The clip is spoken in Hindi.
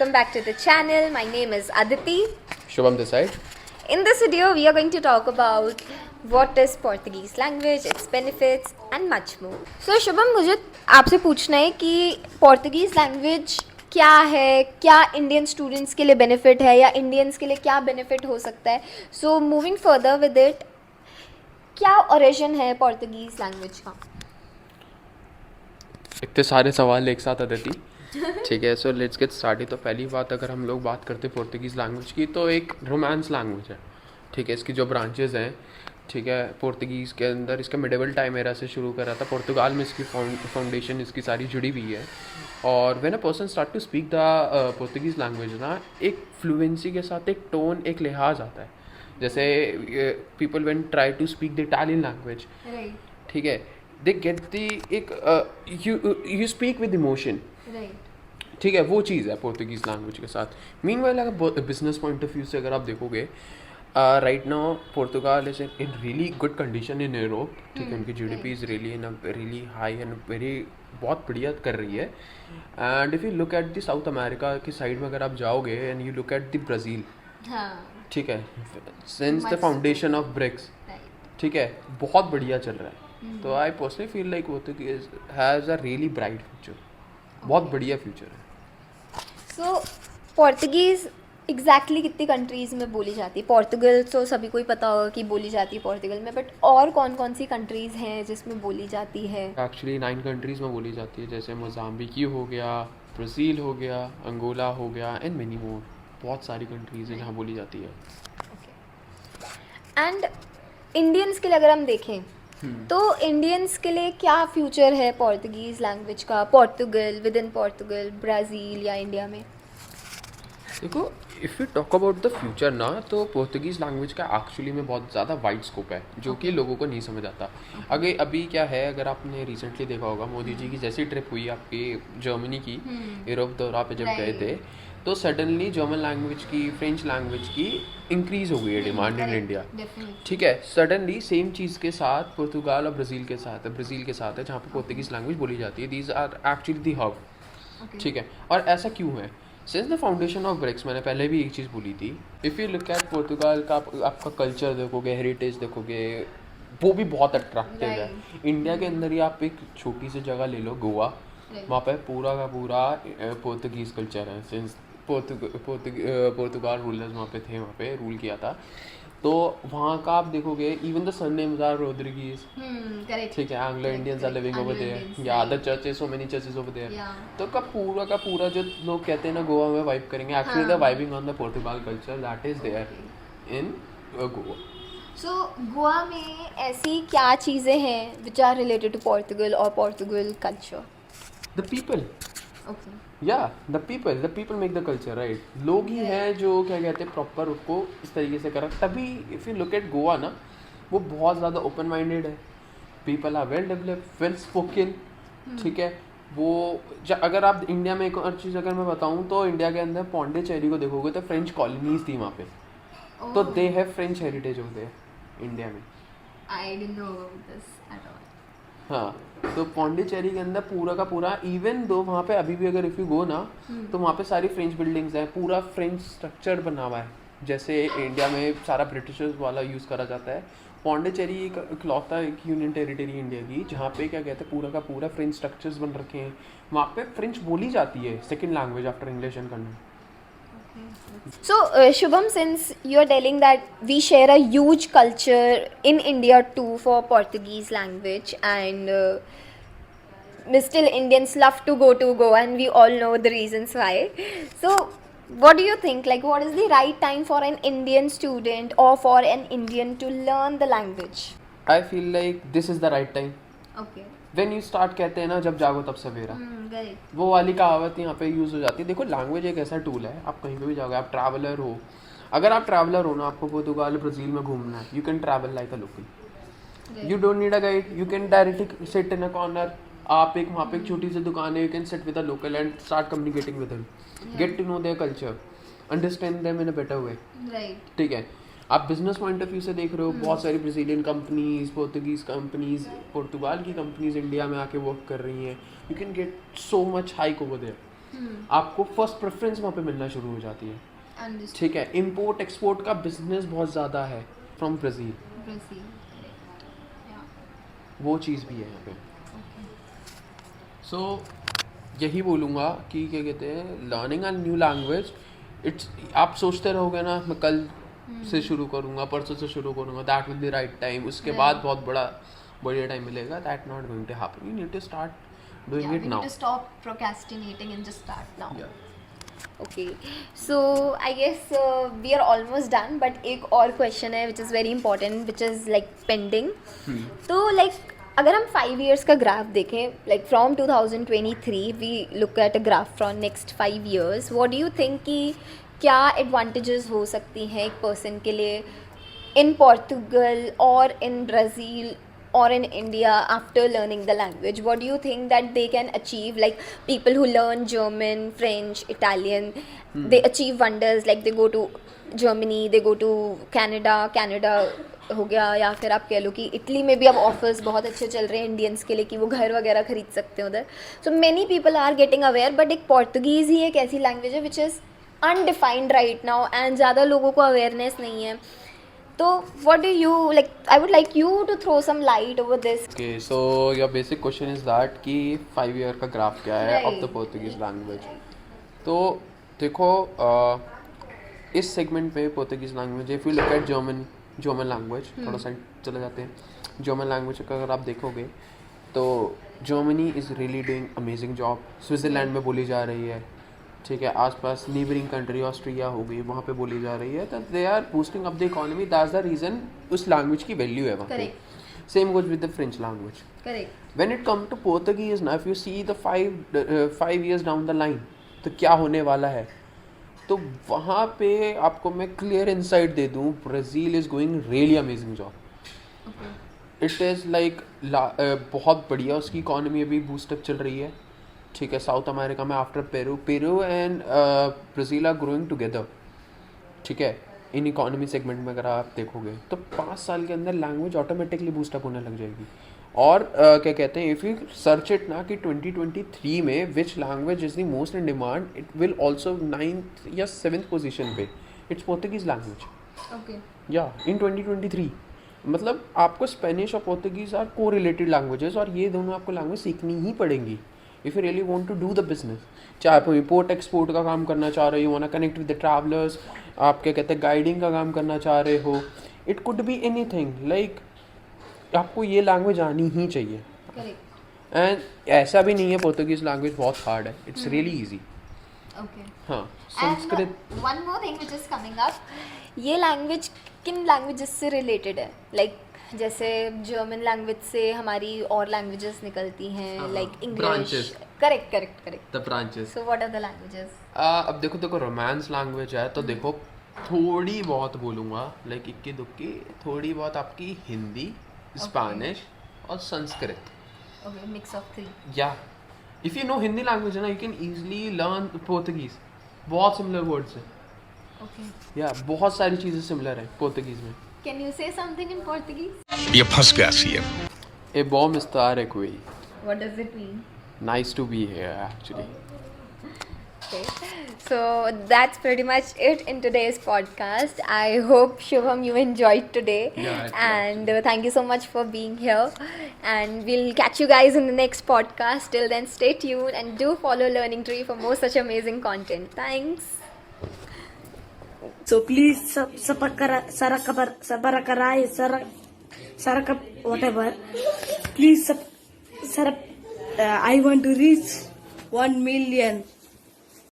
welcome back to the channel. My name is Aditi. Shubham this side. In this video, we are going to talk about what is Portuguese language, its benefits and much more. So Shubham, मुझे आपसे पूछना है कि Portuguese language क्या है, क्या इंडियन स्टूडेंट्स के लिए बेनिफिट है या इंडियंस के लिए क्या बेनिफिट हो सकता है. So moving further with it, क्या ओरिजिन है पोर्तुगीज़ लैंग्वेज का? इतने सारे सवाल एक साथ आते थी. ठीक है, सो लेट्स गेट स्टार्टेड. तो पहली बात, अगर हम लोग बात करते पोर्तुगीज़ लैंग्वेज की, तो एक रोमांस लैंग्वेज है. ठीक है, इसकी जो ब्रांचेस हैं, ठीक है, पोर्तुगीज़ के अंदर इसका मिडिवल टाइम एरा से शुरू करा था. पुर्तगाल में इसकी फाउंडेशन इसकी सारी जुड़ी हुई है. और when a person start to speak the Portuguese language ना, एक फ्लुएंसी के साथ एक टोन, एक लिहाज आता है. जैसे people when try to speak the Italian language, ठीक है, दे गेट दी एक यू स्पीक विद इमोशन. ठीक है, वो चीज़ है पोर्तुगीज़ लैंग्वेज के साथ. मीनवाइल अगर बिजनेस पॉइंट ऑफ व्यू से अगर आप देखोगे, right now Portugal is in really good condition in Europe. ठीक है, उनकी GDP is really in a really high and very बहुत बढ़िया कर रही है. And if you look at the south America की साइड में अगर आप जाओगे and you look at the Brazil, ठीक है, since the foundation of BRICS, ठीक है, बहुत बढ़िया चल रहा है. तो I personally feel like Portuguese has a really bright future. बहुत बढ़िया फ्यूचर है. सो पोर्तुगीज़ एग्जैक्टली कितनी कंट्रीज़ में बोली जाती है? पोर्तुगल तो सभी को ही पता होगा कि बोली जाती है पोर्तुगल में, बट और कौन कौन सी कंट्रीज़ हैं जिसमें बोली जाती है? एक्चुअली 9 कंट्रीज़ में बोली जाती है. जैसे मोज़ाम्बिक हो गया, ब्राज़ील हो गया, अंगोला हो गया एंड मेनी मोर. बहुत सारी कंट्रीज़ हैं जहाँ बोली जाती है. एंड इंडियंस के लिए अगर हम देखें तो इंडियंस के लिए क्या फ्यूचर है पोर्तुगीज़ लैंग्वेज का? Portugal, with in Portugal, Brazil या इंडिया में? देखो, if you talk about the future ना, तो पोर्तुगीज़ लैंग्वेज का एक्चुअली में बहुत ज़्यादा वाइड स्कोप है जो कि लोगों को नहीं समझ आता. अभी क्या है, अगर आपने रिसेंटली देखा होगा, मोदी जी की जैसी ट्रिप हुई आपकी जर्मनी की, यूरोप दौरा पे जब गए थे, तो सडनली जर्मन लैंग्वेज की, फ्रेंच लैंग्वेज की इंक्रीज़ हो गई है डिमांड इन इंडिया. ठीक है, सडनली सेम चीज़ के साथ पुर्तगाल और ब्राज़ील के साथ है जहाँ पे पोर्तुगीज़ लैंग्वेज बोली जाती है. These are actually the hub. ठीक है, और ऐसा क्यों है? Since the foundation of BRICS, मैंने पहले भी एक चीज़ बोली थी, if you look at Portugal का आपका कल्चर देखोगे, हेरिटेज देखोगे, वो भी बहुत अट्रैक्टिव है. इंडिया के अंदर ही आप एक छोटी सी जगह ले लो, गोवा, वहाँ पे पूरा का पूरा पोर्तुगीज़ कल्चर है. सिंस पोर्तुगाल रूलर्स वहाँ पे थे, वहाँ पे रूल किया था. तो वहाँ का आप देखोगे, even the surnames are Rodrigues. ठीक है, Anglo Indians are living over there, या the churches, so many churches over there. तो का पूरा जो लोग कहते हैं ना गोवा में वाइब करेंगे, actually the vibing on the Portugal culture that is there in Goa. So Goa में ऐसी क्या चीज़ें हैं which are related to Portugal और पोर्तुगल कल्चर? The people. या the people make the culture, right. लोग ही हैं जो क्या कहते हैं प्रॉपर उसको इस तरीके से करा. तभी if you look at Goa ना, वो बहुत ज़्यादा ओपन माइंडेड है. People are well developed, well spoken. ठीक है, वो अगर आप इंडिया में एक और चीज़ अगर मैं बताऊँ, तो इंडिया के अंदर पौंडीचेरी को देखोगे तो फ्रेंच कॉलोनीज थी वहाँ पे. तो दे हैव फ्रेंच हेरिटेज होते हैं इंडिया में. I didn't know about this at all. हाँ, तो पौंडीचेरी के अंदर पूरा का पूरा, इवन दो वहाँ पे अभी भी अगर इफ़ यू गो ना, तो वहाँ पे सारी फ्रेंच बिल्डिंग्स हैं, पूरा फ्रेंच स्ट्रक्चर बना हुआ है. जैसे इंडिया में सारा ब्रिटिशर्स वाला यूज़ करा जाता है, पौंडीचेरी एक इकलौता एक यूनियन टेरिटरी इंडिया की जहाँ पे क्या कहते हैं पूरा का पूरा फ्रेंच स्ट्रक्चर्स बन रखे हैं. वहाँ पे फ्रेंच बोली जाती है second language after English and Kannada. So, Shubham, since you're telling that we share a huge culture in India too for Portuguese language, and still Indians love to go to Goa, and we all know the reasons why. So, what do you think? Like, what is the right time for an Indian student or for an Indian to learn the language? I feel like this is the right time. Okay. When you start, कहते हैं ना, जब जागो तब सवेरा. वो वाली कहावत यहाँ पे यूज़ हो जाती है. देखो, लैंग्वेज एक ऐसा टूल है, आप कहीं पे भी जाओगे, आप ट्रैवलर हो. अगर आप ट्रैवलर हो ना, आपको पोर्तुगाल, ब्राज़ील में घूमना है, you can travel like a local. You don't need a guide, you can directly sit in a corner. आप एक वहाँ पे एक छोटी सी दुकान है, you can sit with a local and start communicating with him, get to know their culture, understand them in a better way. ठीक है, आप बिजनेस पॉइंट ऑफ व्यू से देख रहे हो, बहुत सारी ब्राज़ीलियन कंपनीज, पोर्तुगीज़ कंपनीज, पुर्तगाल की कंपनीज इंडिया में आके वर्क कर रही हैं. You can get so much hike over there. आपको फर्स्ट प्रेफरेंस वहाँ पे मिलना शुरू हो जाती है, Understood. ठीक है। इम्पोर्ट एक्सपोर्ट का बिजनेस बहुत ज़्यादा है फ्रॉम ब्राज़ील, Brazil. Yeah. वो चीज़ भी है यहाँ पे। सो यही बोलूँगा कि क्या कहते हैं, learning a new language, it's, आप सोचते रहोगे ना मैं कल से शुरू करूँगा, परसों से शुरू करूँगा, that will be right time, उसके बाद बहुत बढ़िया टाइम मिलेगा, that not going to happen. You need to start doing Yeah, it we need now. to stop procrastinating and just start now. Yeah. Okay, so I guess we are almost done, but एक और question है which is very important, which is like pending. तो like अगर हम 5 years का ग्राफ देखें, like from 2023 we look at a graph from next 5 years, what do you think कि क्या advantages हो सकती हैं एक person के लिए in Portugal or in Brazil or in India after learning the language? What do you think that they can achieve? Like people who learn German, French, Italian, they achieve wonders. Like they go to Germany, they go to Canada हो गया, या फिर आप कह लो कि इटली में भी अब ऑफर्स बहुत अच्छे चल रहे हैं इंडियंस के लिए कि वो घर वगैरह खरीद सकते हैं उधर. So many people are getting aware, but एक पोर्तुगीज़ ही एक ऐसी लैंग्वेज है which is undefined right now and ज़्यादा लोगों को अवेयरनेस नहीं है. तो what do you like? I would like you to throw some light over this. Okay, so your basic question is that कि 5 year का ग्राफ क्या है of the Right. Portuguese language. तो देखो इस सेगमेंट पे Portuguese language, if you look eight German language, थोड़ा सा चले जाते हैं, जर्मन लैंग्वेज का अगर आप देखोगे तो Germany is really doing amazing job. Switzerland में बोली जा रही है, ठीक है, आसपास नीबरिंग कंट्री ऑस्ट्रिया हो गई, वहाँ पे बोली जा रही है, तो they are boosting up the economy, that's the reason उस लैंग्वेज की वैल्यू है वहाँ पे. Same goes with the French language. Correct. When it come to Portuguese now, if you see the 5 years down the line, तो क्या होने वाला है, तो वहाँ पे आपको मैं क्लियर इंसाइट दे दूँ, Brazil is going really amazing job. It is like बहुत बढ़िया उसकी इकॉनमी अभी बूस्टअप चल रही है, ठीक है. साउथ अमेरिका में after Peru and Brazil are growing together, ठीक है. इन इकोनॉमी सेगमेंट में अगर आप देखोगे तो 5 साल के अंदर लैंग्वेज ऑटोमेटिकली बूस्टअप होने लग जाएगी. और क्या कहते हैं, इफ़ यू सर्च इट ना कि 2023 में which language is the most in demand, it will also 9th या 7th पोजीशन पे, इट्स पोर्तुगीज़ लैंग्वेज. Okay. या इन 2023 मतलब आपको स्पेनिश और Portuguese are correlated languages, और ये दोनों आपको लैंग्वेज सीखनी ही पड़ेंगी if you really want to do the business. चाहे आप इम्पोर्ट एक्सपोर्ट का काम करना चाह रहे हो, want connect with the travellers, आप क्या कहते हैं गाइडिंग का काम करना चाह रहे हो, it could be anything, like आपको ये लैंग्वेज आनी ही चाहिए. Correct. एंड ऐसा भी नहीं है पोर्तुगीज़ लैंग्वेज बहुत हार्ड है, इट्स रियली ईजी. Okay. हाँ, And Sanskrit. one more thing which is coming up, ये लैंग्वेज किन लैंग्वेजेस से रिलेटेड है? लाइक जैसे जर्मन लैंग्वेज से हमारी और लैंग्वेजेस निकलती हैं, हाँ, like English. branches. Correct. The branches. So what are the languages? अब देखो रोमांस लैंग्वेज है, तो देखो थोड़ी बहुत बोलूँगा, लाइक इक्की दुक्की थोड़ी बहुत आपकी हिंदी, स्पेनिश और संस्कृत. Okay, mix of 3. या if you know Hindi language है ना, you can easily learn Portuguese. बहुत सिमिलर वर्ड्स हैं, ओके. या बहुत सारी चीज़ें सिमिलर है पोर्तुगीज़ में. Can you say something in Portuguese? ये फंस गया सीएम. ए बॉम estar aqui. What does it mean? Nice to be here actually. Okay, so that's pretty much it in today's podcast. I hope Shubham you enjoyed today, Yeah, and thank you so much for being here. And we'll catch you guys in the next podcast. Till then, stay tuned and do follow Learning Tree for more such amazing content. Thanks. So please whatever. Please I want to reach 1 million.